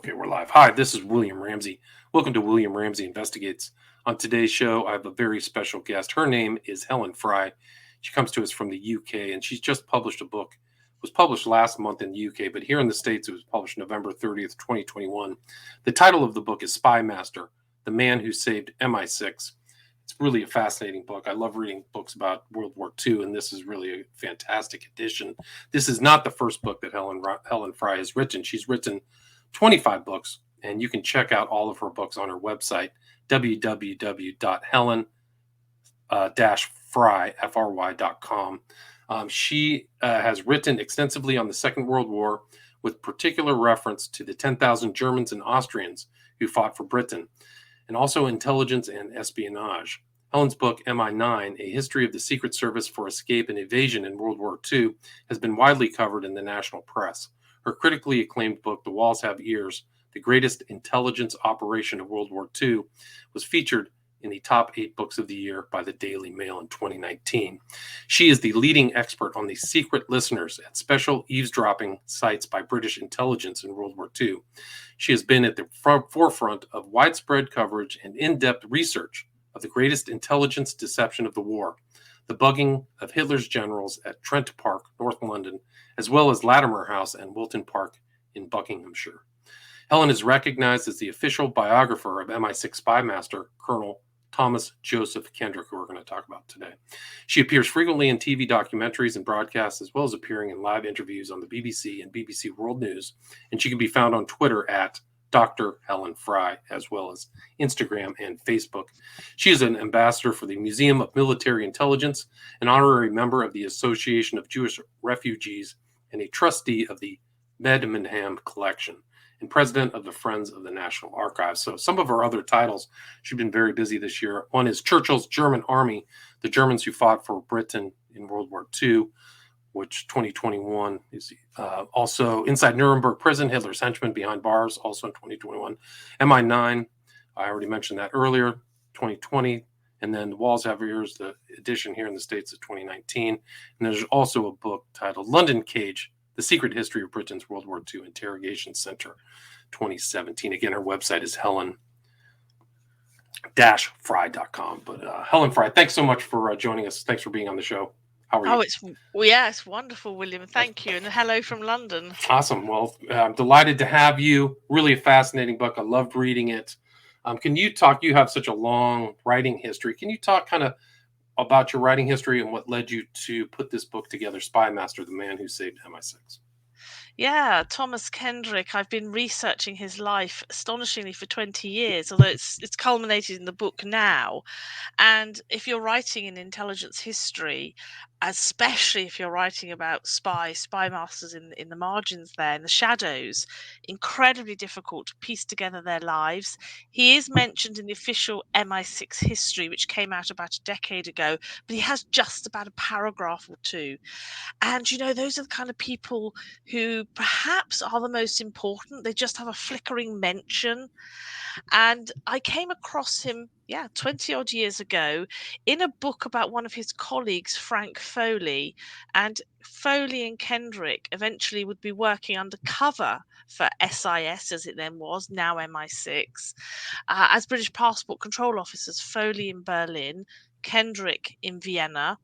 Okay, we're live. Hi, this is William Ramsey. Welcome to William Ramsey Investigates. On today's show, I have a very special guest. Her name is Helen Fry. She comes to us from the UK, and she's just published a book. It was published last month in the UK, but here in the States, it was published November 30th, 2021. The title of the book is Spymaster, The Man Who Saved MI6. It's really a fascinating book. I love reading books about World War II, and this is really a fantastic edition. This is not the first book that Helen Fry has written. She's written 25 books, and you can check out all of her books on her website, www.helen-fry.com. She has written extensively on the Second World War, with particular reference to the 10,000 Germans and Austrians who fought for Britain, and also intelligence and espionage. Helen's book, MI9, A History of the Secret Service for Escape and Evasion in World War II, has been widely covered in the national press. Her critically acclaimed book, The Walls Have Ears, The Greatest Intelligence Operation of World War II, was featured in the top 8 books of the year by the Daily Mail in 2019. She is the leading expert on the secret listeners at special eavesdropping sites by British intelligence in World War II. She has been at the forefront of widespread coverage and in-depth research of the greatest intelligence deception of the war, the bugging of Hitler's generals at Trent Park, North London, as well as Latimer House and Wilton Park in Buckinghamshire. Helen is recognized as the official biographer of MI6 Spymaster, Colonel Thomas Joseph Kendrick, who we're going to talk about today. She appears frequently in TV documentaries and broadcasts, as well as appearing in live interviews on the BBC and BBC World News, and she can be found on Twitter at Dr. Helen Fry, as well as Instagram and Facebook. She is an ambassador for the Museum of Military Intelligence, an honorary member of the Association of Jewish Refugees, and a trustee of the Medmenham Collection, and president of the Friends of the National Archives. So some of her other titles, she's been very busy this year. One is Churchill's German Army, the Germans who fought for Britain in World War II, which 2021 is also Inside Nuremberg Prison, Hitler's Henchmen Behind Bars, also in 2021. MI9, I already mentioned that earlier, 2020. And then The Walls Have Ears, the edition here in the States of 2019. And there's also a book titled London Cage, The Secret History of Britain's World War II Interrogation Center, 2017. Again, her website is helen-fry.com. But Helen Fry, thanks so much for joining us. Thanks for being on the show. How are you? It's wonderful, William. Thank you. And hello from London. Awesome. Well, I'm delighted to have you. Really a fascinating book. I loved reading it. Can you talk, you have such a long writing history. Can you talk kind of about your writing history and what led you to put this book together, Spymaster, The Man Who Saved MI6? Yeah, Thomas Kendrick. I've been researching his life astonishingly for 20 years, although it's culminated in the book now. And if you're writing in intelligence history, especially if you're writing about spy masters in the margins there, in the shadows, incredibly difficult to piece together their lives. He is mentioned in the official MI6 history, which came out about a decade ago, but he has just about a paragraph or two. And, those are the kind of people who perhaps are the most important. They just have a flickering mention. And I came across him, 20 odd years ago in a book about one of his colleagues, Frank Foley. And Foley and Kendrick eventually would be working undercover for SIS, as it then was, now MI6, as British passport control officers, Foley in Berlin, Kendrick in Vienna.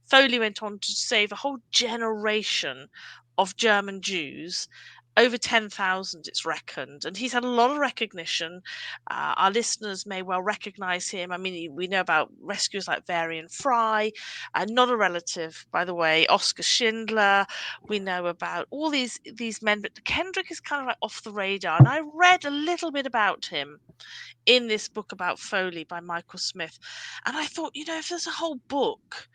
Foley went on to save a whole generation of German Jews, over 10,000 it's reckoned, and he's had a lot of recognition. Our listeners may well recognize him. I mean, we know about rescuers like Varian Fry, not a relative, by the way, Oscar Schindler. We know about all these men, but Kendrick is kind of like off the radar, and I read a little bit about him in this book about Foley by Michael Smith, and I thought, if there's a whole book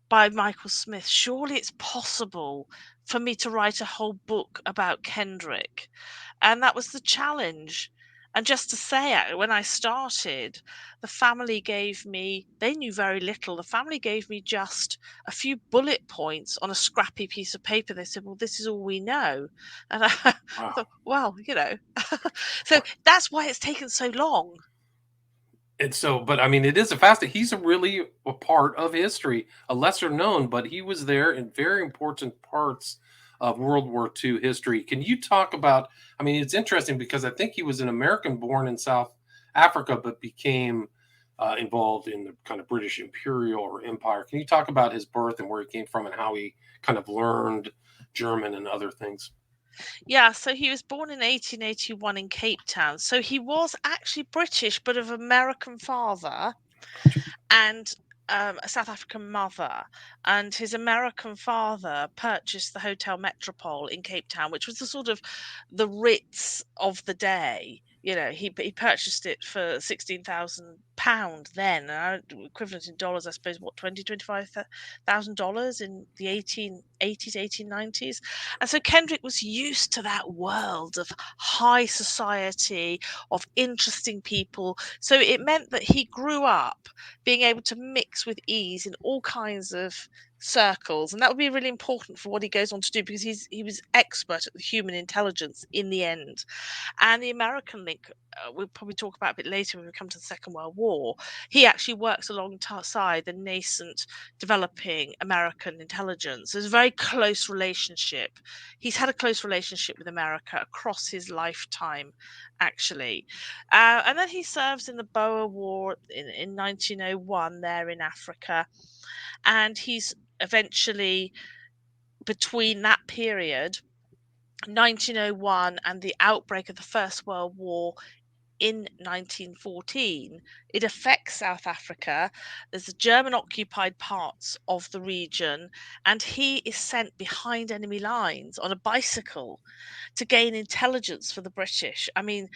by Michael Smith, surely it's possible for me to write a whole book about Kendrick. And that was the challenge. And just to say, when I started, the family they knew very little. The family gave me just a few bullet points on a scrappy piece of paper. They said, well, this is all we know. And I thought, well, so that's why it's taken so long. And so, but I mean, it is a fascinating. He's really a part of history, a lesser known, but he was there in very important parts of World War II history. Can you talk about? I mean, it's interesting because I think he was an American born in South Africa, but became involved in the kind of British Imperial or Empire. Can you talk about his birth and where he came from and how he kind of learned German and other things? Yeah, so he was born in 1881 in Cape Town. So he was actually British, but of American father Gotcha. and a South African mother. And his American father purchased the Hotel Metropole in Cape Town, which was the sort of the Ritz of the day. You know, he purchased it for £16,000 then, equivalent in dollars, I suppose, what, 25,000 dollars in the 1880s, 1890s. And so Kendrick was used to that world of high society, of interesting people. So it meant that he grew up being able to mix with ease in all kinds of circles, and that would be really important for what he goes on to do, because he was expert at the human intelligence in the end. And the American link, we'll probably talk about a bit later when we come to the Second World War. He actually works alongside the nascent developing American intelligence. There's a very close relationship. He's had a close relationship with America across his lifetime, actually. And then he serves in the Boer War in 1901 there in Africa. And he's eventually, between that period, 1901 and the outbreak of the First World War in 1914, it affects South Africa. There's the German occupied parts of the region, and he is sent behind enemy lines on a bicycle to gain intelligence for the British. I mean,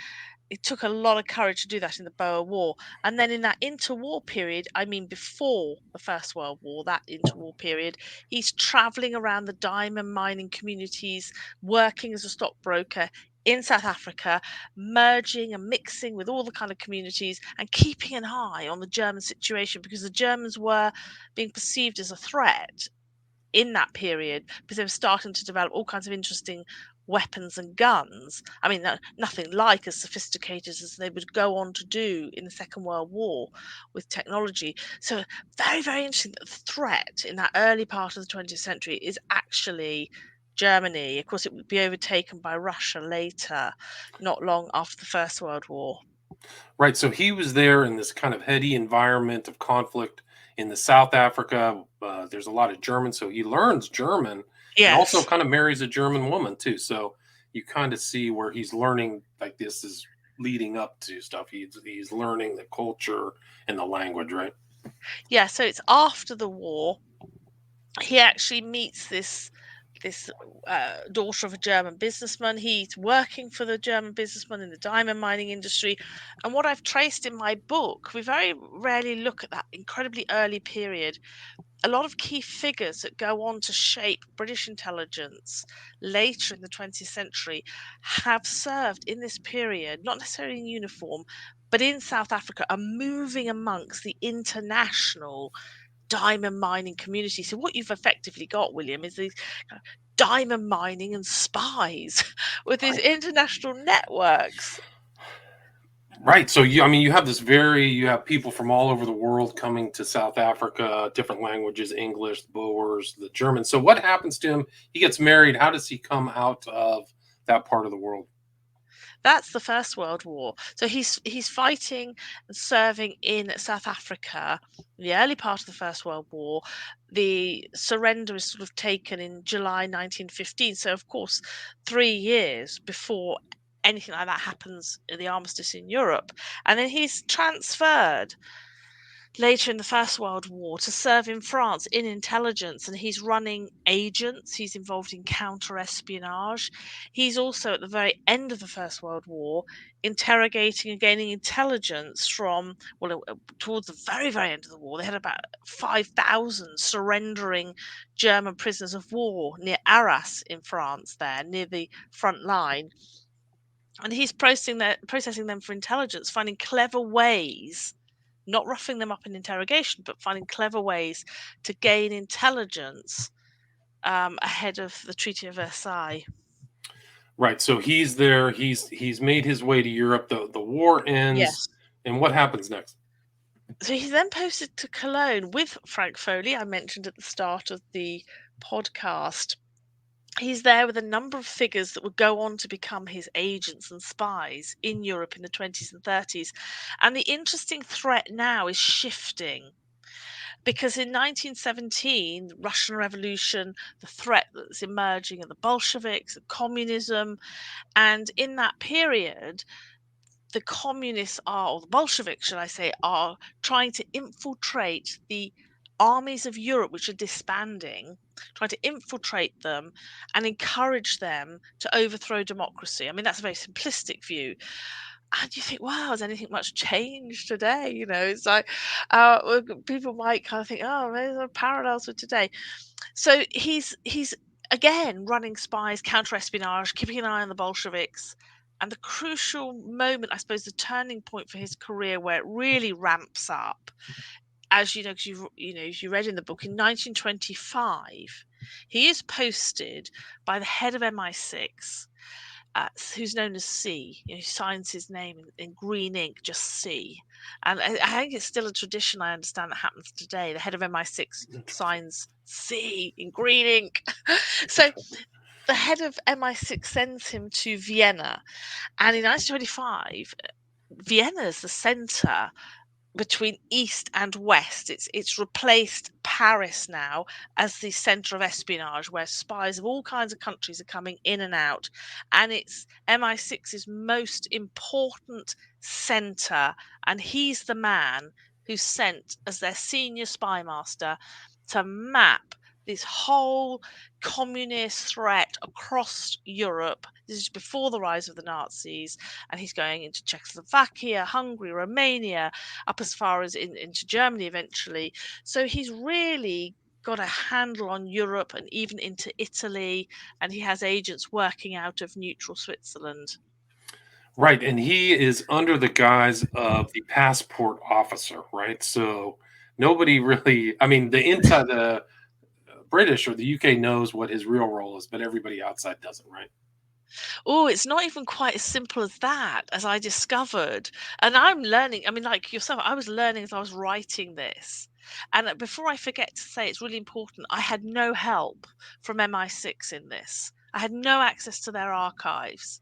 it took a lot of courage to do that in the Boer War. And then in that interwar period, I mean, before the First World War, that interwar period, he's traveling around the diamond mining communities, working as a stockbroker in South Africa, merging and mixing with all the kind of communities and keeping an eye on the German situation, because the Germans were being perceived as a threat in that period, because they were starting to develop all kinds of interesting weapons and guns. I mean, nothing like as sophisticated as they would go on to do in the Second World War with technology. So, very, very interesting that the threat in that early part of the 20th century is actually Germany. Of course, it would be overtaken by Russia later, not long after the First World War. Right. So he was there in this kind of heady environment of conflict in the South Africa. There's a lot of German, so he learns German and also Yes. kind of marries a German woman too. So you kind of see where he's learning, like, this is leading up to stuff. He's learning the culture and the language, right? Yeah, so it's after the war. He actually meets this daughter of a German businessman. He's working for the German businessman in the diamond mining industry. And what I've traced in my book, we very rarely look at that incredibly early period. A lot of key figures that go on to shape British intelligence later in the 20th century have served in this period, not necessarily in uniform, but in South Africa, are moving amongst the international diamond mining community. So what you've effectively got, William, is these diamond mining and spies with these Right. international networks. Right. So you, I mean, you have people from all over the world coming to South Africa, different languages, English, the Boers, the German. So what happens to him? He gets married. How does he come out of that part of the world? That's the First World War. So he's fighting and serving in South Africa in the early part of the First World War. The surrender is sort of taken in July 1915. So of course, 3 years before anything like that happens in the armistice in Europe. And then he's transferred later in the First World War to serve in France in intelligence, and he's running agents. He's involved in counter espionage. He's also, at the very end of the First World War, interrogating and gaining intelligence from, well, towards the very, very end of the war, they had about 5,000 surrendering German prisoners of war near Arras in France, there near the front line. And he's processing them for intelligence, finding clever ways, not roughing them up in interrogation, but finding clever ways to gain intelligence ahead of the Treaty of Versailles. Right. So he's there. He's made his way to Europe. The war ends, Yes. and what happens next? So he's then posted to Cologne with Frank Foley, I mentioned at the start of the podcast. He's there with a number of figures that would go on to become his agents and spies in Europe in the 20s and 30s. And the interesting threat now is shifting because in 1917, the Russian Revolution, the threat that's emerging are the Bolsheviks, and communism. And in that period, the communists are, or the Bolsheviks, should I say, are trying to infiltrate the armies of Europe, which are disbanding, trying to infiltrate them and encourage them to overthrow democracy. I mean, that's a very simplistic view. And you think, wow, has anything much changed today? You know, it's like people might kind of think, oh, there's a parallels with today. So he's again running spies, counter-espionage, keeping an eye on the Bolsheviks. And the crucial moment, I suppose, the turning point for his career where it really ramps up, as you know, because as you read in the book, in 1925, he is posted by the head of MI6, who's known as C. He signs his name in green ink, just C. And I think it's still a tradition, I understand, that happens today. The head of MI6 Interesting. signs C in green ink. So the head of MI6 sends him to Vienna. And in 1925, Vienna is the center between East and West. It's replaced Paris now as the center of espionage, where spies of all kinds of countries are coming in and out. And it's MI6's most important center. And he's the man who's sent as their senior spymaster to map this whole communist threat across Europe. This is before the rise of the Nazis, and he's going into Czechoslovakia, Hungary, Romania, up as far as into Germany eventually. So he's really got a handle on Europe and even into Italy, and he has agents working out of neutral Switzerland. Right, and he is under the guise of the passport officer, right? So nobody really, I mean, the inside the British or the UK knows what his real role is, but everybody outside doesn't, right? Oh, it's not even quite as simple as that, as I discovered. And I'm learning, I mean, like yourself, I was learning as I was writing this. And before I forget to say, it's really important, I had no help from MI6 in this. I had no access to their archives.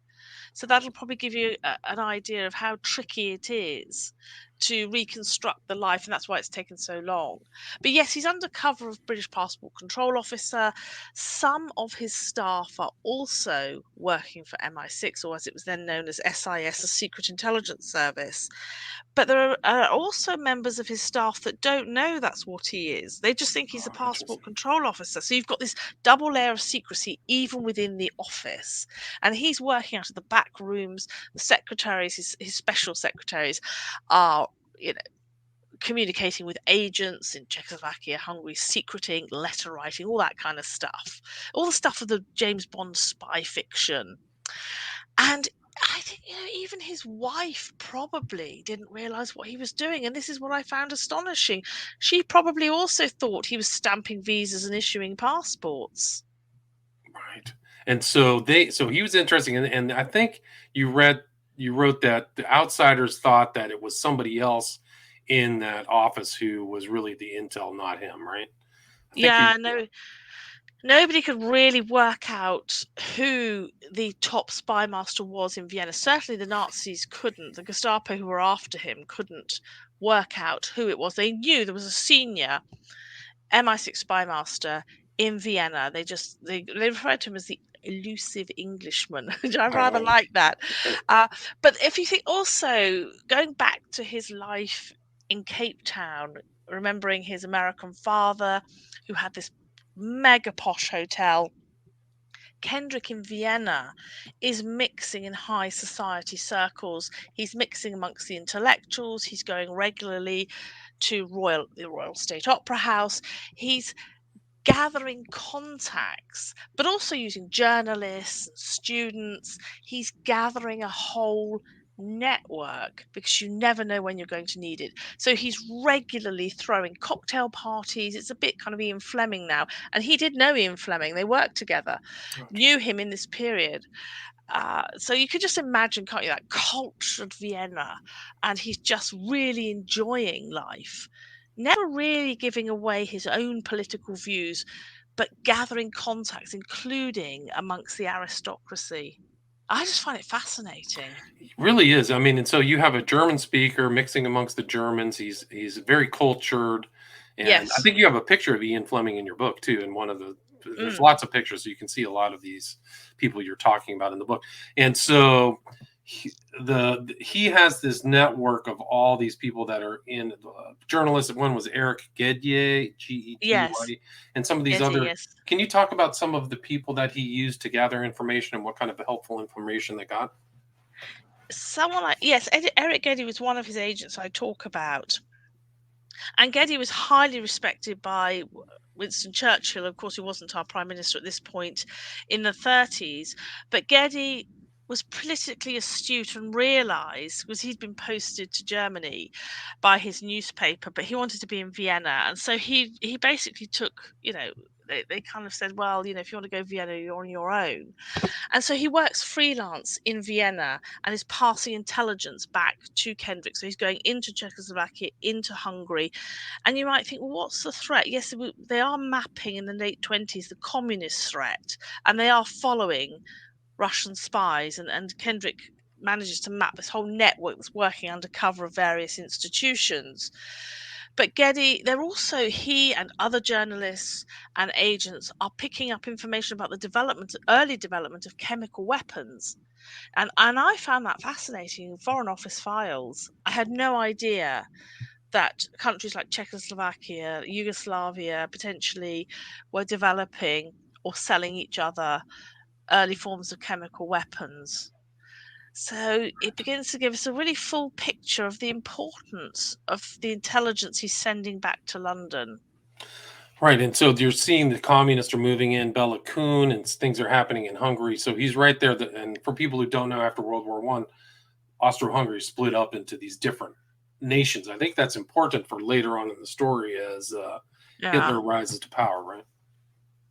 So that'll probably give you an idea of how tricky it is to reconstruct the life, and that's why it's taken so long. But yes, he's undercover of British Passport Control Officer. Some of his staff are also working for MI6, or as it was then known as SIS, a Secret Intelligence Service. But there are also members of his staff that don't know that's what he is. They just think he's a Oh, passport interesting. control officer. So you've got this double layer of secrecy even within the office. And he's working out of the back rooms. The secretaries, his special secretaries, are, you know, communicating with agents in Czechoslovakia, Hungary, secreting, letter writing, all that kind of stuff. All the stuff of the James Bond spy fiction. And I think, even his wife probably didn't realize what he was doing. And this is what I found astonishing. She probably also thought he was stamping visas and issuing passports. Right. And so he was interesting, and I think you wrote that the outsiders thought that it was somebody else in that office who was really the intel, not him, right? I think you Yeah, no, nobody could really work out who the top spy master was in Vienna. Certainly the Nazis couldn't. The Gestapo who were after him couldn't work out who it was. They knew there was a senior MI6 spy master in Vienna. They referred to him as the elusive Englishman, which I rather oh, like that. okay. But if you think also going back to his life in Cape Town, remembering his American father who had this mega posh hotel. Kendrick in Vienna is mixing in high society circles. He's mixing amongst the intellectuals. He's going regularly to the Royal State Opera House. He's gathering contacts, but also using journalists and students. He's gathering a whole network because you never know when you're going to need it. So he's regularly throwing cocktail parties. It's a bit kind of Ian Fleming now. And he did know Ian Fleming, they worked together, Oh, knew interesting. him in this period. So you could just imagine, can't you, that cultured Vienna, and he's just really enjoying life, never really giving away his own political views, but gathering contacts, including amongst the aristocracy. I just find it fascinating. It really is. I mean, and so you have a German speaker mixing amongst the Germans. He's very cultured, and I Yes. think you have a picture of Ian Fleming in your book too. In one of the there's Mm. lots of pictures, so you can see a lot of these people you're talking about in the book. And so he has this network of all these people that are in journalists. One was Eric Gedye, Yes. Gety, and some of these Getty, other. yes. Can you talk about some of the people that he used to gather information and what kind of helpful information they got? Someone like, yes, Eric Geddy was one of his agents I talk about. And Geddy was highly respected by Winston Churchill. Of course, he wasn't our prime minister at this point in the 30s, but Geddy was politically astute and realized, because he'd been posted to Germany by his newspaper, but he wanted to be in Vienna. And so he basically took, they kind of said, well, if you want to go Vienna, you're on your own. And so he works freelance in Vienna and is passing intelligence back to Kendrick. So he's going into Czechoslovakia, into Hungary. And you might think, well, what's the threat? Yes, they are mapping in the late 20s the communist threat, and they are following Russian spies. And Kendrick manages to map this whole network that's working under cover of various institutions. But Geddy, they're also, he and other journalists and agents are picking up information about the early development of chemical weapons. And I found that fascinating in Foreign Office files. I had no idea that countries like Czechoslovakia, Yugoslavia potentially were developing or selling each other early forms of chemical weapons. So it begins to give us a really full picture of the importance of the intelligence he's sending back to London. Right, and so you're seeing the communists are moving in Bela Kun, and things are happening in Hungary. So he's right there. And for people who don't know, after World War One, Austro-Hungary split up into these different nations. I think that's important for later on in the story as Yeah. Hitler rises to power. Right.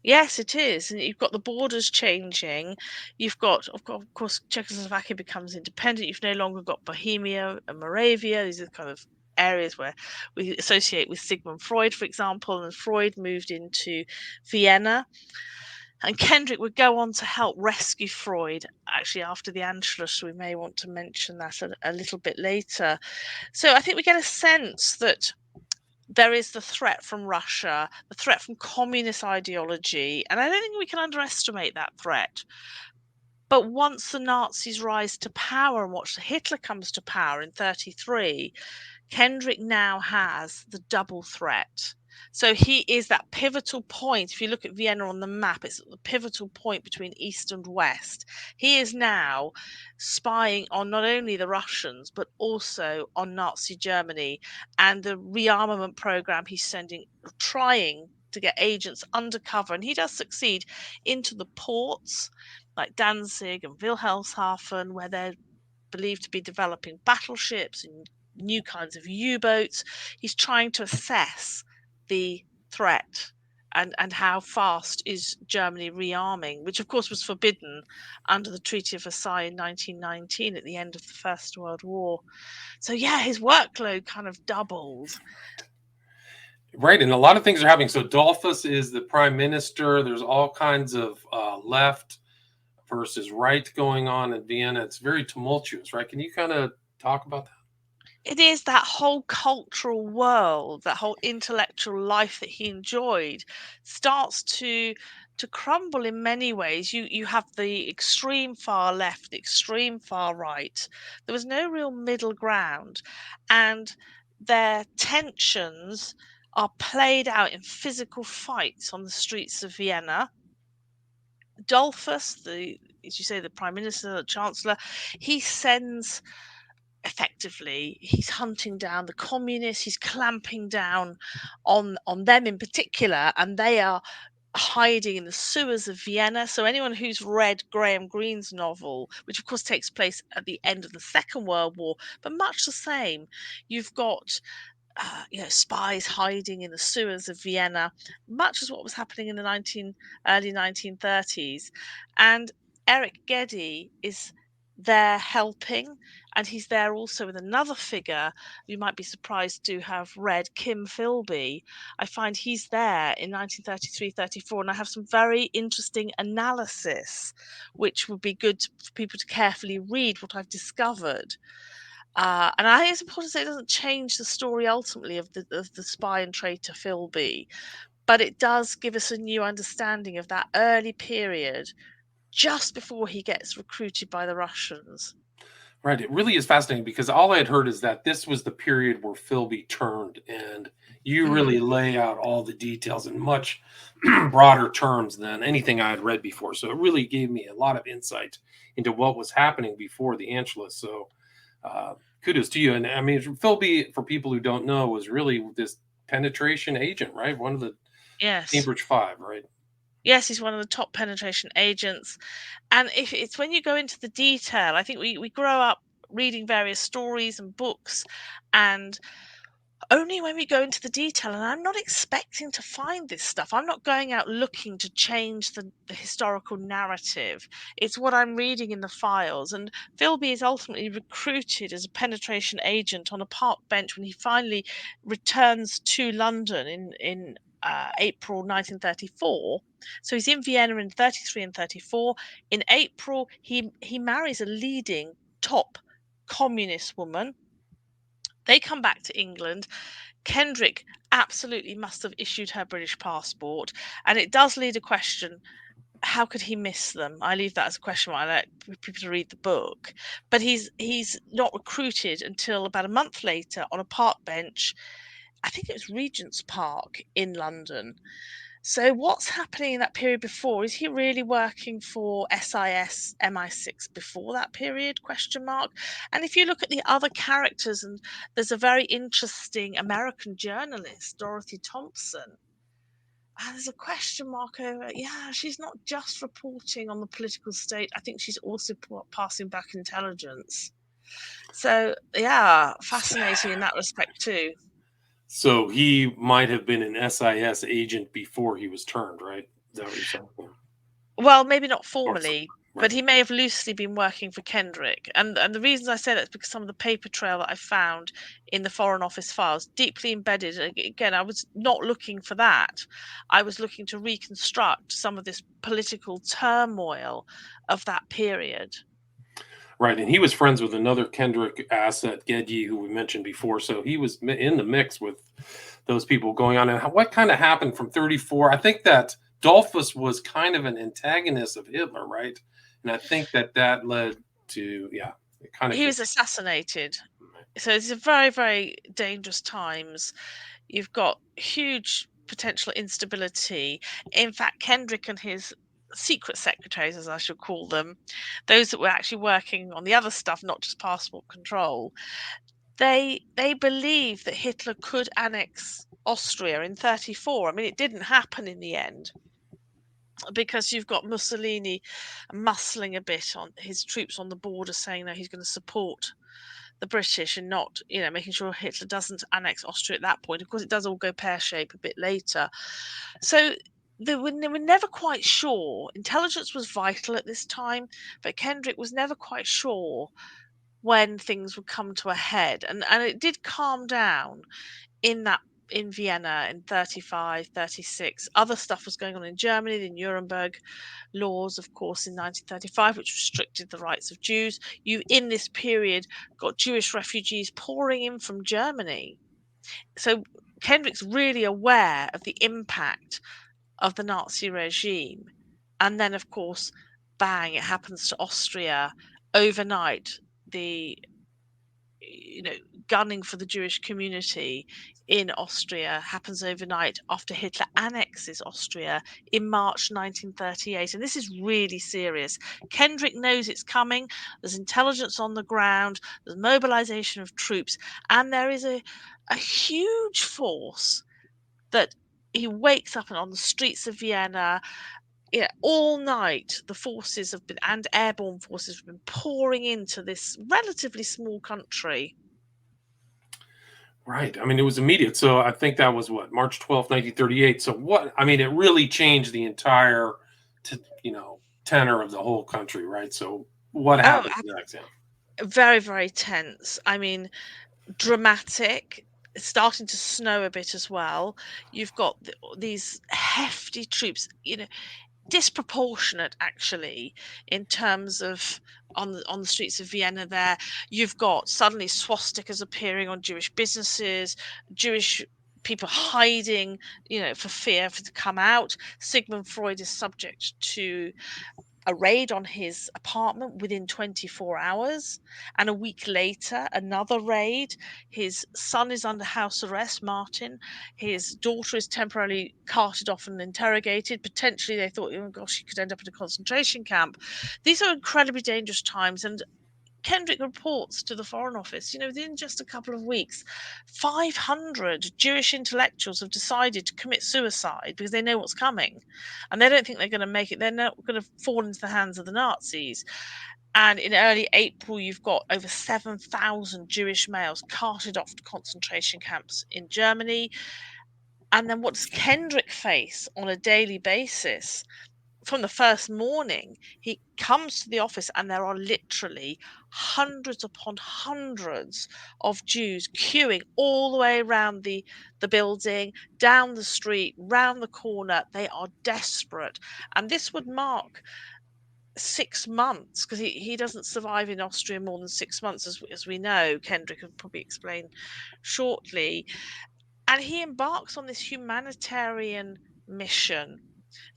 Yes, it is. And you've got the borders changing. You've got, of course, Czechoslovakia becomes independent. You've no longer got Bohemia and Moravia. These are kind of areas where we associate with Sigmund Freud, for example. And Freud moved into Vienna. And Kendrick would go on to help rescue Freud, actually, after the Anschluss. We may want to mention that a little bit later. So I think we get a sense that there is the threat from Russia, the threat from communist ideology, and I don't think we can underestimate that threat. But once the Nazis rise to power and once Hitler comes to power in 33, Kendrick now has the double threat. So he is that pivotal point. If you look at Vienna on the map, it's the pivotal point between East and West. He is now spying on not only the Russians, but also on Nazi Germany and the rearmament program he's sending, trying to get agents undercover. And he does succeed into the ports like Danzig and Wilhelmshaven, where they're believed to be developing battleships and new kinds of U-boats. He's trying to assess the threat and how fast is Germany rearming, which of course was forbidden under the Treaty of Versailles in 1919 at the end of the First World War. So yeah, his workload kind of doubled. Right, and a lot of things are happening. So Dolphus is the prime minister. There's all kinds of left versus right going on in Vienna. It's very tumultuous, right? Can you kind of talk about that? It is that whole cultural world, that whole intellectual life that he enjoyed starts to crumble in many ways. You have the extreme far left, the extreme far right. There was no real middle ground, and their tensions are played out in physical fights on the streets of Vienna. Dollfuss, as you say, the prime minister, the chancellor, he sends effectively, he's hunting down the communists, he's clamping down on them in particular, and they are hiding in the sewers of Vienna. So anyone who's read Graham Greene's novel, which of course takes place at the end of the Second World War, but much the same, you've got spies hiding in the sewers of Vienna, much as what was happening in the early 1930s. And Eric Geddy is there helping, and he's there also with another figure you might be surprised to have read, Kim Philby. I find he's there in 1933-34, and I have some very interesting analysis, which would be good for people to carefully read what I've discovered. And I think it's important to say it doesn't change the story ultimately of the spy and traitor Philby, but it does give us a new understanding of that early period just before he gets recruited by the Russians. Right. It really is fascinating because all I had heard is that this was the period where Philby turned, and you really Mm. lay out all the details in much broader terms than anything I had read before. So it really gave me a lot of insight into what was happening before the Anschluss. So kudos to you. And I mean, Philby, for people who don't know, was really this penetration agent, right? One of the Yes. Cambridge Five, right? Yes, he's one of the top penetration agents. And if it's when you go into the detail, I think we grow up reading various stories and books, and only when we go into the detail, and I'm not expecting to find this stuff. I'm not going out looking to change the historical narrative. It's what I'm reading in the files. And Philby is ultimately recruited as a penetration agent on a park bench when he finally returns to London in April 1934. So he's in Vienna in 33 and 34. In April, he marries a leading top communist woman. They come back to England. Kendrick absolutely must have issued her British passport, and it does lead a question: how could he miss them? I leave that as a question mark. I like people to read the book, but he's not recruited until about a month later on a park bench. I think it was Regent's Park in London. So what's happening in that period before? Is he really working for SIS, MI6 before that period? Question mark. And if you look at the other characters, and there's a very interesting American journalist, Dorothy Thompson. And there's a question mark over. Yeah, she's not just reporting on the political state. I think she's also passing back intelligence. So yeah, fascinating in that respect too. So he might have been an SIS agent before he was turned, right? Is that what you're saying? Well, maybe not Or formally, but right. he may have loosely been working for Kendrick. And the reasons I say that is because some of the paper trail that I found in the Foreign Office files, deeply embedded. Again, I was not looking for that. I was looking to reconstruct some of this political turmoil of that period. Right, and he was friends with another Kendrick asset, Gedye, who we mentioned before. So he was in the mix with those people going on. And what kind of happened from 34? I think that Dollfuss was kind of an antagonist of Hitler, right? And I think that that led to, yeah, it kind of He was continued. assassinated. So it's a very, very dangerous times. You've got huge potential instability. In fact, Kendrick and his secret secretaries, as I should call them, those that were actually working on the other stuff, not just passport control, they believed that Hitler could annex Austria in 34. I mean, it didn't happen in the end because you've got Mussolini muscling a bit on his troops on the border, saying that he's going to support the British and not, making sure Hitler doesn't annex Austria at that point. Of course, it does all go pear shaped a bit later. So they were never quite sure. Intelligence was vital at this time, but Kendrick was never quite sure when things would come to a head. And it did calm down in that in Vienna in 35, 36. Other stuff was going on in Germany, the Nuremberg laws, of course, in 1935, which restricted the rights of Jews. You, in this period, got Jewish refugees pouring in from Germany. So Kendrick's really aware of the impact of the Nazi regime. And then, of course, bang, it happens to Austria overnight. The you know, gunning for the Jewish community in Austria happens overnight after Hitler annexes Austria in March 1938. And this is really serious. Kendrick knows it's coming. There's intelligence on the ground, there's mobilization of troops, and there is a huge force that he wakes up and on the streets of Vienna. Yeah, all night the forces have been, and airborne forces have been pouring into this relatively small country. Right. I mean, it was immediate. So I think that was what, March 12th, 1938. So what, I mean, it really changed the entire, tenor of the whole country, right? So what Oh, happens next? Yeah. very, very tense. I mean, dramatic. It's starting to snow a bit as well. You've got these hefty troops, disproportionate actually in terms of on the streets of Vienna there. You've got suddenly swastikas appearing on Jewish businesses, Jewish people hiding, for fear to come out. Sigmund Freud is subject to a raid on his apartment within 24 hours. And a week later, another raid. His son is under house arrest, Martin. His daughter is temporarily carted off and interrogated. Potentially, they thought, oh gosh, she could end up in a concentration camp. These are incredibly dangerous times. And Kendrick reports to the Foreign Office, within just a couple of weeks, 500 Jewish intellectuals have decided to commit suicide because they know what's coming. And they don't think they're going to make it. They're not going to fall into the hands of the Nazis. And in early April, you've got over 7,000 Jewish males carted off to concentration camps in Germany. And then what does Kendrick face on a daily basis? From the first morning, he comes to the office and there are literally hundreds upon hundreds of Jews queuing all the way around the building, down the street, round the corner. They are desperate. And this would mark 6 months, because he doesn't survive in Austria more than 6 months, as we know. Kendrick will probably explain shortly. And he embarks on this humanitarian mission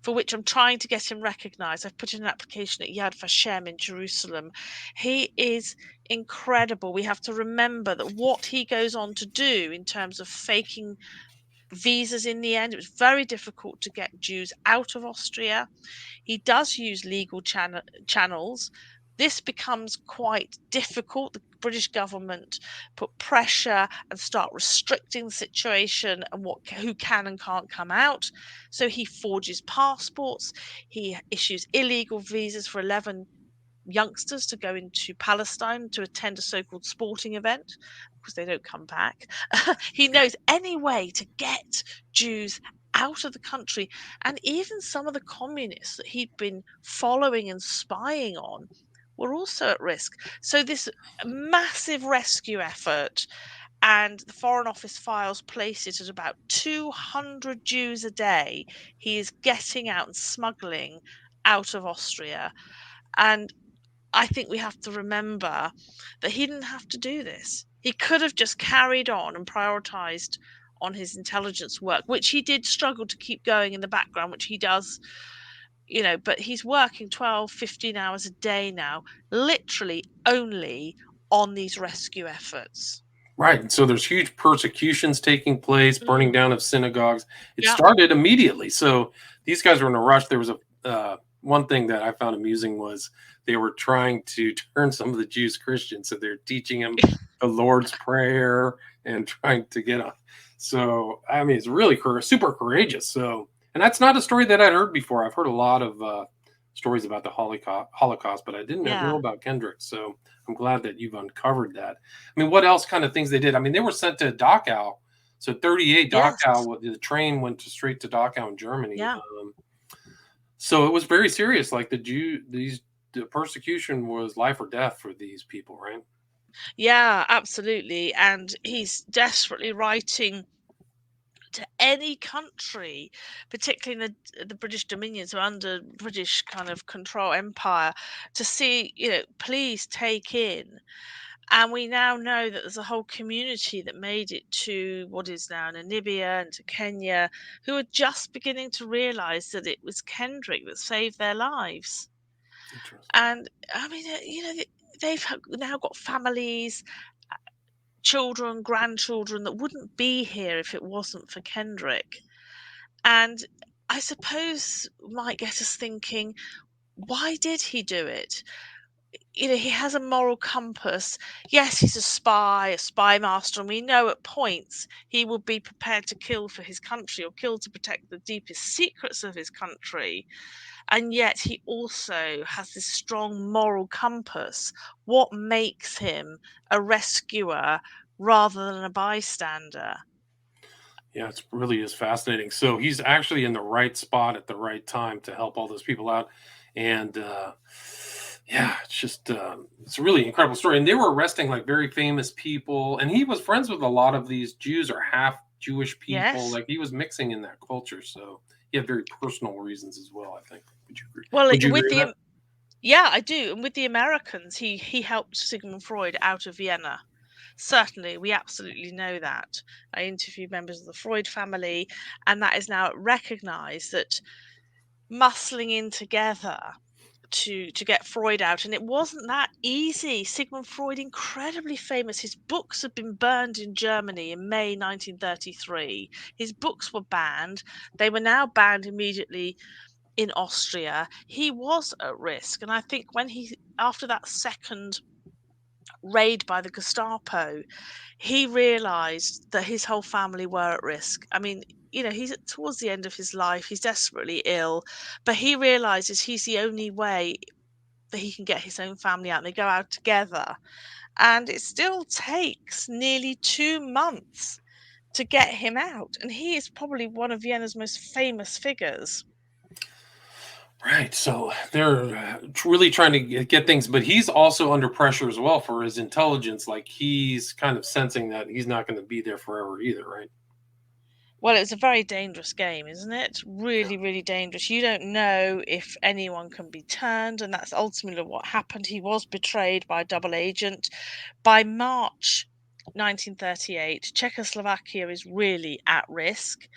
for which I'm trying to get him recognized. I've put in an application at Yad Vashem in Jerusalem. He is incredible. We have to remember that what he goes on to do in terms of faking visas in the end, it was very difficult to get Jews out of Austria. He does use legal channels. This becomes quite difficult. The British government put pressure and start restricting the situation and who can and can't come out. So he forges passports. He issues illegal visas for 11 youngsters to go into Palestine to attend a so-called sporting event, because they don't come back. He knows any way to get Jews out of the country, and even some of the communists that he'd been following and spying on were also at risk. So this massive rescue effort, and the Foreign Office files place it at about 200 Jews a day he is getting out and smuggling out of Austria. And I think we have to remember that he didn't have to do this. He could have just carried on and prioritized on his intelligence work, which he did struggle to keep going in the background, which he does, but he's working 12, 15 hours a day now, literally only on these rescue efforts. Right. And so there's huge persecutions taking place, burning Mm, down of synagogues. It yeah, started immediately. So these guys were in a rush. There was a one thing that I found amusing was they were trying to turn some of the Jews Christians. So they're teaching them the Lord's Prayer and trying to get on. So I mean, it's really super courageous. So, and that's not a story that I'd heard before. I've heard a lot of stories about the Holocaust, but I didn't know yeah, about Kendrick. So I'm glad that you've uncovered that. I mean, what else kind of things they did? I mean, they were sent to Dachau. So 38 yes, Dachau, the train went straight to Dachau in Germany. yeah. So it was very serious. Like the persecution was life or death for these people, right? Yeah, absolutely. And he's desperately writing to any country, particularly in the British dominions or under British kind of control empire, to see, please take in. And we now know that there's a whole community that made it to what is now Namibia and to Kenya, who are just beginning to realize that it was Kendrick that saved their lives. Interesting. And I mean, they've now got families, children, grandchildren that wouldn't be here if it wasn't for Kendrick. And I suppose might get us thinking, why did he do it? He has a moral compass. Yes, he's a spy, a spy master, and we know at points he will be prepared to kill for his country or kill to protect the deepest secrets of his country. And yet he also has this strong moral compass. What makes him a rescuer rather than a bystander? Yeah, it's really is fascinating. So he's actually in the right spot at the right time to help all those people out. And Yeah, it's a really incredible story. And they were arresting like very famous people, and he was friends with a lot of these Jews or half Jewish people. Yes. Like he was mixing in that culture, so he had very personal reasons as well. I think. Would you agree? Well, Would you with agree with the yeah, I do. And with the Americans, he helped Sigmund Freud out of Vienna. Certainly, we absolutely know that. I interviewed members of the Freud family, and that is now recognized that muscling in together to get Freud out, and it wasn't that easy. Sigmund Freud, incredibly famous. His books had been burned in Germany in May 1933. His books were banned. They were now banned immediately in Austria. He was at risk, and I think when he after that second raid by the Gestapo, he realized that his whole family were at risk. I mean, he's towards the end of his life. He's desperately ill, but he realizes he's the only way that he can get his own family out, and they go out together. And it still takes nearly 2 months to get him out. And he is probably one of Vienna's most famous figures. Right. So they're really trying to get things, but he's also under pressure as well for his intelligence. Like he's kind of sensing that he's not going to be there forever either, right? Well, it's a very dangerous game, isn't it? Really, really dangerous. You don't know if anyone can be turned, and that's ultimately what happened. He was betrayed by a double agent. By March 1938, Czechoslovakia is really at risk.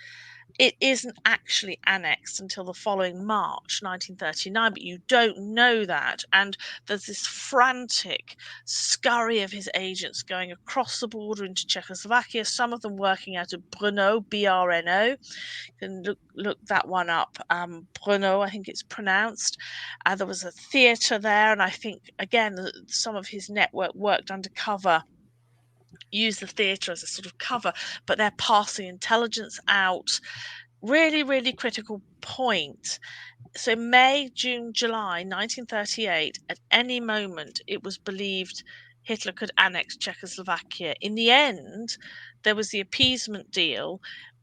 It isn't actually annexed until the following March 1939, but you don't know that. And there's this frantic scurry of his agents going across the border into Czechoslovakia, some of them working out of Brno, BRNO. You can look that one up. Brno, I think it's pronounced. There was a theatre there, and I think, again, some of his network worked undercover, use the theatre as a sort of cover, but they're passing intelligence out. Really, really critical point. So May, June, July 1938, at any moment it was believed Hitler could annex Czechoslovakia. In the end, there was the appeasement deal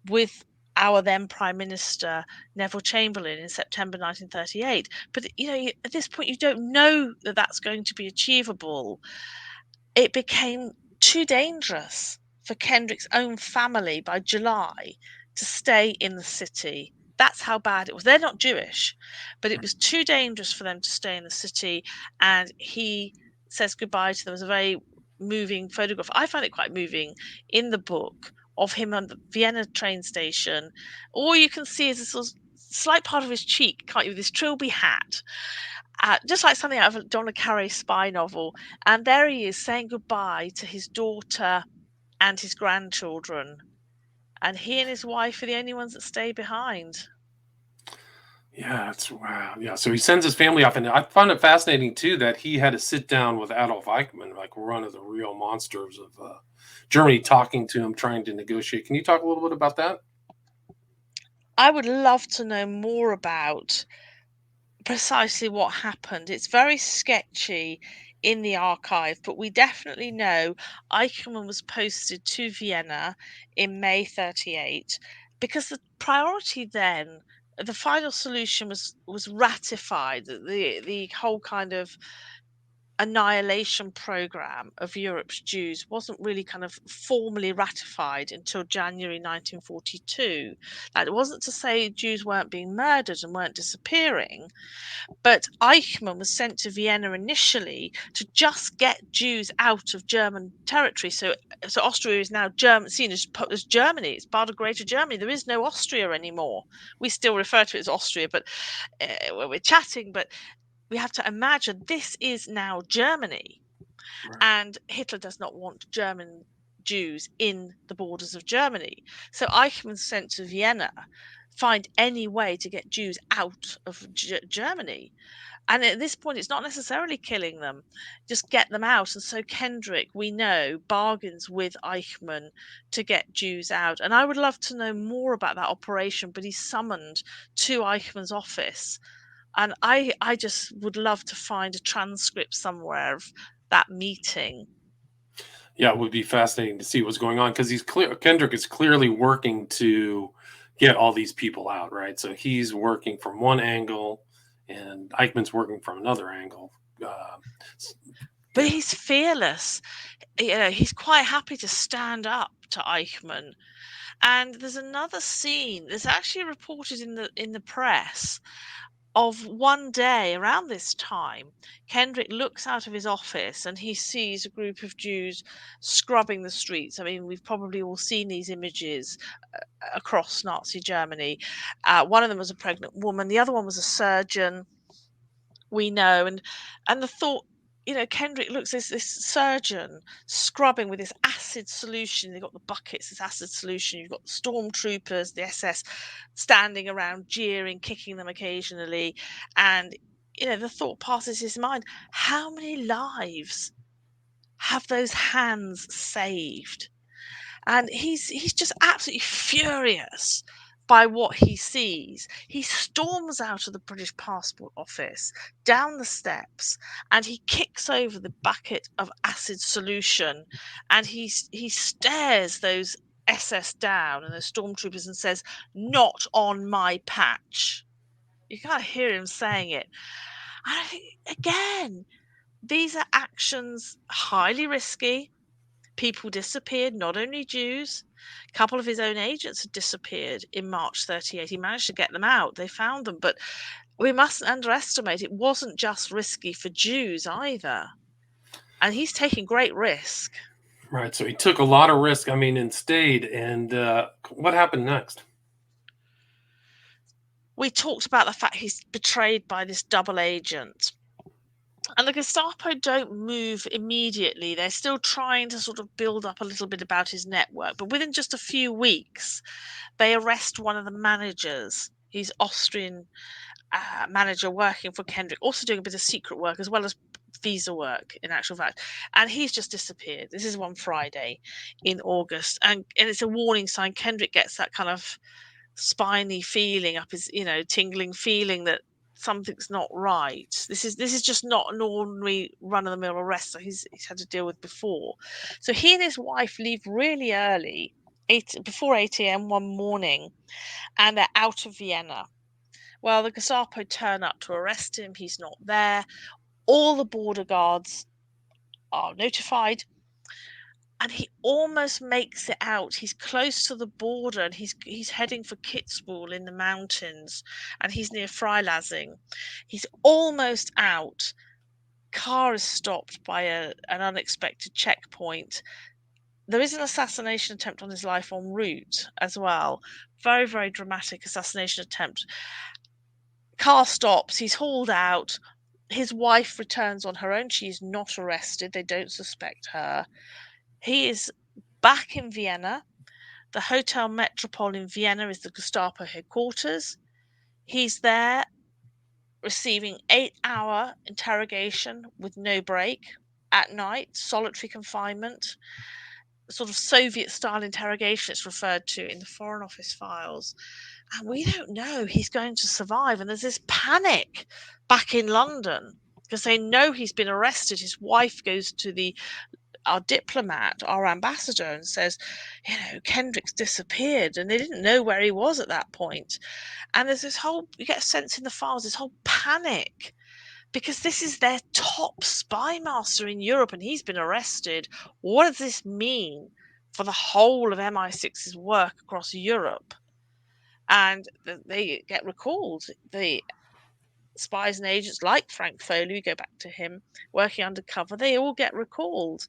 with our then Prime Minister Neville Chamberlain in September 1938. But at this point, you don't know that that's going to be achievable. It became too dangerous for Kendrick's own family by July to stay in the city. That's how bad it was. They're not Jewish, but it was too dangerous for them to stay in the city. And he says goodbye to them. There was a very moving photograph. I find it quite moving in the book of him on the Vienna train station. All you can see is a sort of slight part of his cheek, can't you, with this trilby hat, just like something out of a Donna Carey spy novel. And there he is saying goodbye to his daughter and his grandchildren. And he and his wife are the only ones that stay behind. Yeah, it's wow. Yeah, so he sends his family off, and I find it fascinating too that he had to sit down with Adolf Eichmann, like one of the real monsters of Germany, talking to him, trying to negotiate. Can you talk a little bit about that? I would love to know more about precisely what happened. It's very sketchy in the archive, but we definitely know Eichmann was posted to Vienna in May 38 because the priority then, the final solution was ratified. The whole kind of annihilation program of Europe's Jews wasn't really kind of formally ratified until January 1942. That wasn't to say Jews weren't being murdered and weren't disappearing, but Eichmann was sent to Vienna initially to just get Jews out of German territory. So Austria is now seen as Germany. It's part of Greater Germany. There is no Austria anymore. We still refer to it as Austria, but when we're chatting, but we have to imagine this is now Germany. Right. And Hitler does not want German Jews in the borders of Germany. So Eichmann's sent to Vienna, find any way to get Jews out of Germany. And at this point, it's not necessarily killing them, just get them out. And so Kendrick, we know, bargains with Eichmann to get Jews out. And I would love to know more about that operation, but he's summoned to Eichmann's office. And I just would love to find a transcript somewhere of that meeting. Yeah, it would be fascinating to see what's going on because he's clear. Kendrick is clearly working to get all these people out, right? So he's working from one angle, and Eichmann's working from another angle, But he's fearless. He's quite happy to stand up to Eichmann. And there's another scene that's actually reported in the press of one day around this time. Kendrick looks out of his office and he sees a group of Jews scrubbing the streets. I mean, we've probably all seen these images across Nazi Germany. One of them was a pregnant woman, the other one was a surgeon. We know, and the thought, Kendrick looks this surgeon scrubbing with this acid solution. They've got the buckets, this acid solution. You've got the stormtroopers, the SS, standing around, jeering, kicking them occasionally, and the thought passes his mind: how many lives have those hands saved? And he's just absolutely furious by what he sees. He storms out of the British Passport Office, down the steps, and he kicks over the bucket of acid solution, and he stares those SS down and those stormtroopers and says, "Not on my patch." You can't hear him saying it. And I think, again, these are actions highly risky. People disappeared, not only Jews. A couple of his own agents had disappeared in March 38. He managed to get them out. They found them. But we mustn't underestimate, it wasn't just risky for Jews either. And he's taking great risk. Right. So he took a lot of risk, and stayed. And what happened next? We talked about the fact he's betrayed by this double agent. And the Gestapo don't move immediately. They're still trying to sort of build up a little bit about his network. But within just a few weeks, they arrest one of the managers. He's Austrian manager working for Kendrick, also doing a bit of secret work as well as visa work, in actual fact. And he's just disappeared. This is one Friday in August. And it's a warning sign. Kendrick gets that kind of spiny feeling up his, tingling feeling that something's not right. This is just not an ordinary run-of-the-mill arrest that he's had to deal with before. So he and his wife leave really early, before 8 a.m. one morning, and they're out of Vienna. Well, the Gestapo turn up to arrest him. He's not there. All the border guards are notified, and he almost makes it out. He's close to the border, and he's heading for Kitzbühel in the mountains, and he's near Freilassing. He's almost out. Car is stopped by an unexpected checkpoint. There is an assassination attempt on his life en route as well. Very, very dramatic assassination attempt. Car stops. He's hauled out. His wife returns on her own. She is not arrested. They don't suspect her. He is back in Vienna. The Hotel Metropole in Vienna is the Gestapo headquarters. He's there receiving 8-hour interrogation with no break at night, solitary confinement, sort of Soviet-style interrogation it's referred to in the Foreign Office files. And we don't know he's going to survive. And there's this panic back in London because they know he's been arrested. His wife goes to our diplomat, our ambassador, and says, Kendrick's disappeared, and they didn't know where he was at that point. And there's this whole, you get a sense in the files, this whole panic, because this is their top spymaster in Europe, and he's been arrested. What does this mean for the whole of MI6's work across Europe? And they get recalled. The spies and agents like Frank Foley, we go back to him, working undercover, they all get recalled.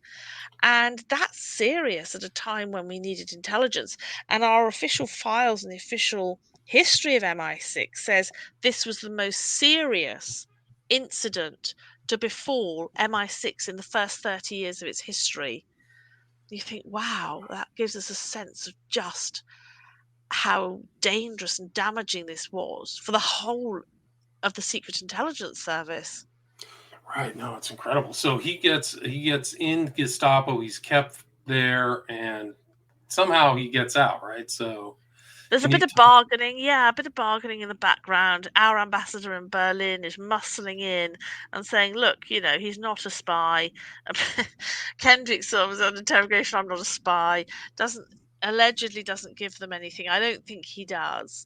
And that's serious at a time when we needed intelligence. And our official files and the official history of MI6 says this was the most serious incident to befall MI6 in the first 30 years of its history. You think, wow, that gives us a sense of just how dangerous and damaging this was for the whole of the Secret Intelligence Service. Right. No, it's incredible. So he gets in Gestapo. He's kept there, and somehow he gets out. Right. So there's a bit of bargaining. Yeah, a bit of bargaining in the background. Our ambassador in Berlin is muscling in and saying, look, he's not a spy. Kendrick sort of was under interrogation. I'm not a spy. Allegedly doesn't give them anything. I don't think he does.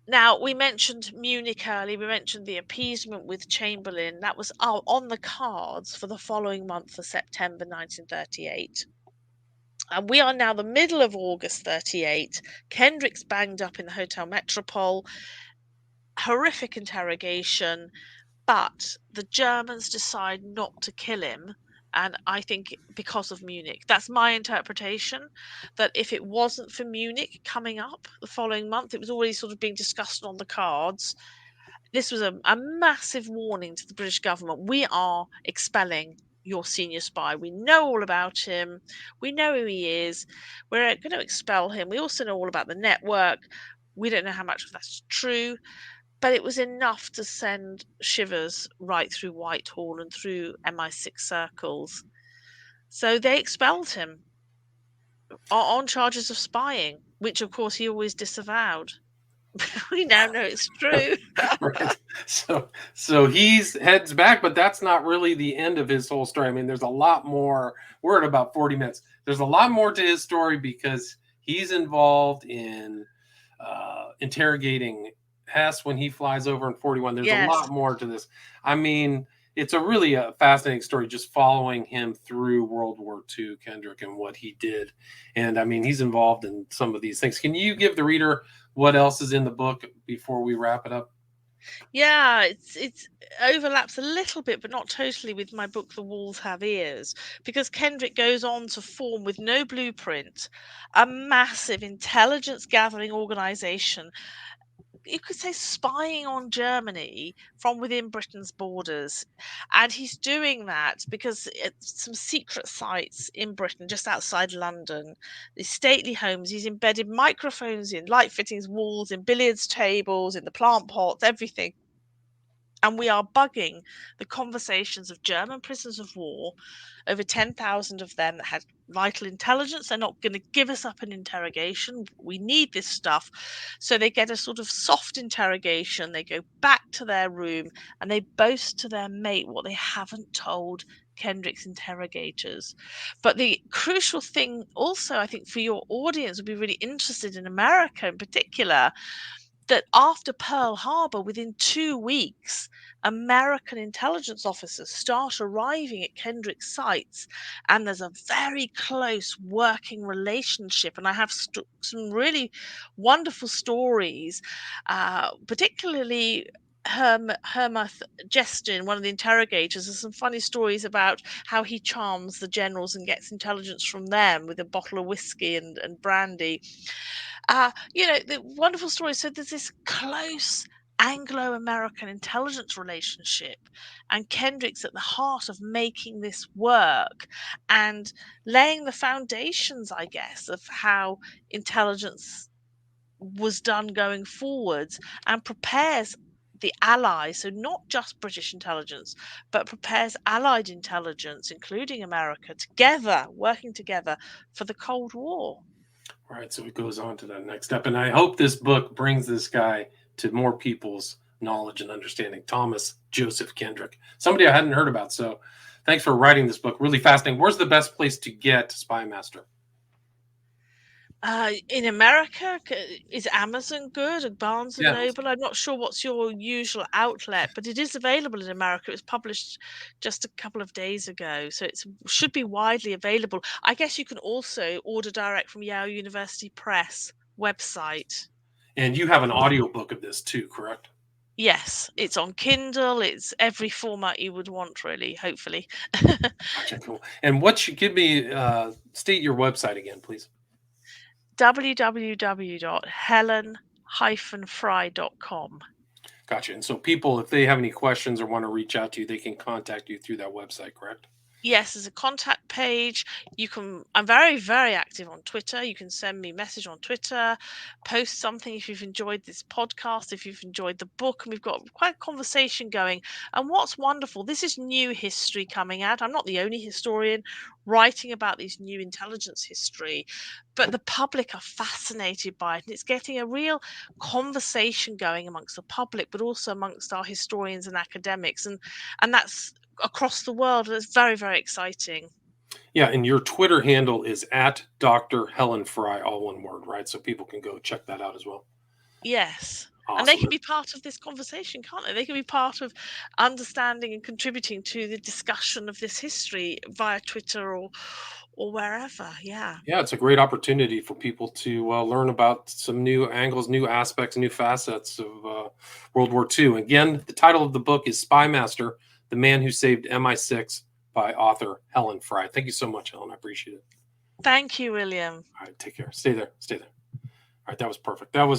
Now, we mentioned Munich earlier. We mentioned the appeasement with Chamberlain. That was on the cards for the following month of September 1938. And we are now the middle of August 38. Kendrick's banged up in the Hotel Metropole. Horrific interrogation. But the Germans decide not to kill him. And I think because of Munich. That's my interpretation. That if it wasn't for Munich coming up the following month, it was already sort of being discussed on the cards. This was a massive warning to the British government. We are expelling your senior spy. We know all about him. We know who he is. We're going to expel him. We also know all about the network. We don't know how much of that's true, but it was enough to send shivers right through Whitehall and through MI6 circles. So they expelled him on charges of spying, which of course he always disavowed. We now know it's true. Right. So he's heads back, but that's not really the end of his whole story. I mean, there's a lot more. We're at about 40 minutes. There's a lot more to his story because he's involved in interrogating Hess when he flies over in 41. There's a Yes. lot more to this. I mean, it's a really fascinating story just following him through World War II, Kendrick, and what he did. And I mean, he's involved in some of these things. Can you give the reader what else is in the book before we wrap it up? Yeah, it's overlaps a little bit, but not totally with my book, The Walls Have Ears, because Kendrick goes on to form, with no blueprint, a massive intelligence gathering organization. You could say spying on Germany from within Britain's borders. And he's doing that because it's some secret sites in Britain, just outside London, these stately homes. He's embedded microphones in light fittings, walls, in billiards tables, in the plant pots, everything. And we are bugging the conversations of German prisoners of war, over 10,000 of them that had vital intelligence. They're not going to give us up an interrogation. We need this stuff. So they get a sort of soft interrogation. They go back to their room and they boast to their mate what they haven't told Kendrick's interrogators. But the crucial thing also, I think, for your audience would be really interested in America in particular, that after Pearl Harbor, within 2 weeks, American intelligence officers start arriving at Kendrick's sites, and there's a very close working relationship. And I have some really wonderful stories, particularly Hermuth Jestin, one of the interrogators. There's some funny stories about how he charms the generals and gets intelligence from them with a bottle of whiskey and brandy. The wonderful story. So there's this close Anglo-American intelligence relationship, and Kendrick's at the heart of making this work and laying the foundations, I guess, of how intelligence was done going forwards, and prepares the allies, so not just British intelligence, but prepares allied intelligence, including America, together, working together for the Cold War. All right, so it goes on to that next step. And I hope this book brings this guy to more people's knowledge and understanding. Thomas Joseph Kendrick, somebody I hadn't heard about. So thanks for writing this book. Really fascinating. Where's the best place to get Spymaster? In America, is Amazon good? Or Barnes and Yeah. Noble? I'm not sure what's your usual outlet, but it is available in America. It was published just a couple of days ago, so it should be widely available. I guess you can also order direct from Yale University Press website. And you have an audiobook of this too, correct? Yes, it's on Kindle. It's every format you would want, really, hopefully. Gotcha, cool. And what should give me state your website again, please? www.helen-fry.com. Gotcha. And so people, if they have any questions or want to reach out to you, they can contact you through that website, correct? Yes, there's a contact page. I'm very, very active on Twitter. You can send me a message on Twitter, post something if you've enjoyed this podcast, if you've enjoyed the book, and we've got quite a conversation going. And what's wonderful, this is new history coming out. I'm not the only historian writing about these new intelligence history, but the public are fascinated by it. And it's getting a real conversation going amongst the public, but also amongst our historians and academics. And that's across the world. It's very, very exciting. Yeah, and your Twitter handle is at Dr. Helen Fry, all one word, right? So people can go check that out as well. Yes. And they Awesome. can be part of this conversation, can't they? They can be part of understanding and contributing to the discussion of this history via Twitter or wherever. Yeah. Yeah, it's a great opportunity for people to learn about some new angles, new aspects, new facets of World War II. Again, the title of the book is Spymaster, The Man Who Saved MI6 by author Helen Fry. Thank you so much, Helen. I appreciate it. Thank you, William. All right, take care. Stay there. Stay there. All right, that was perfect. That was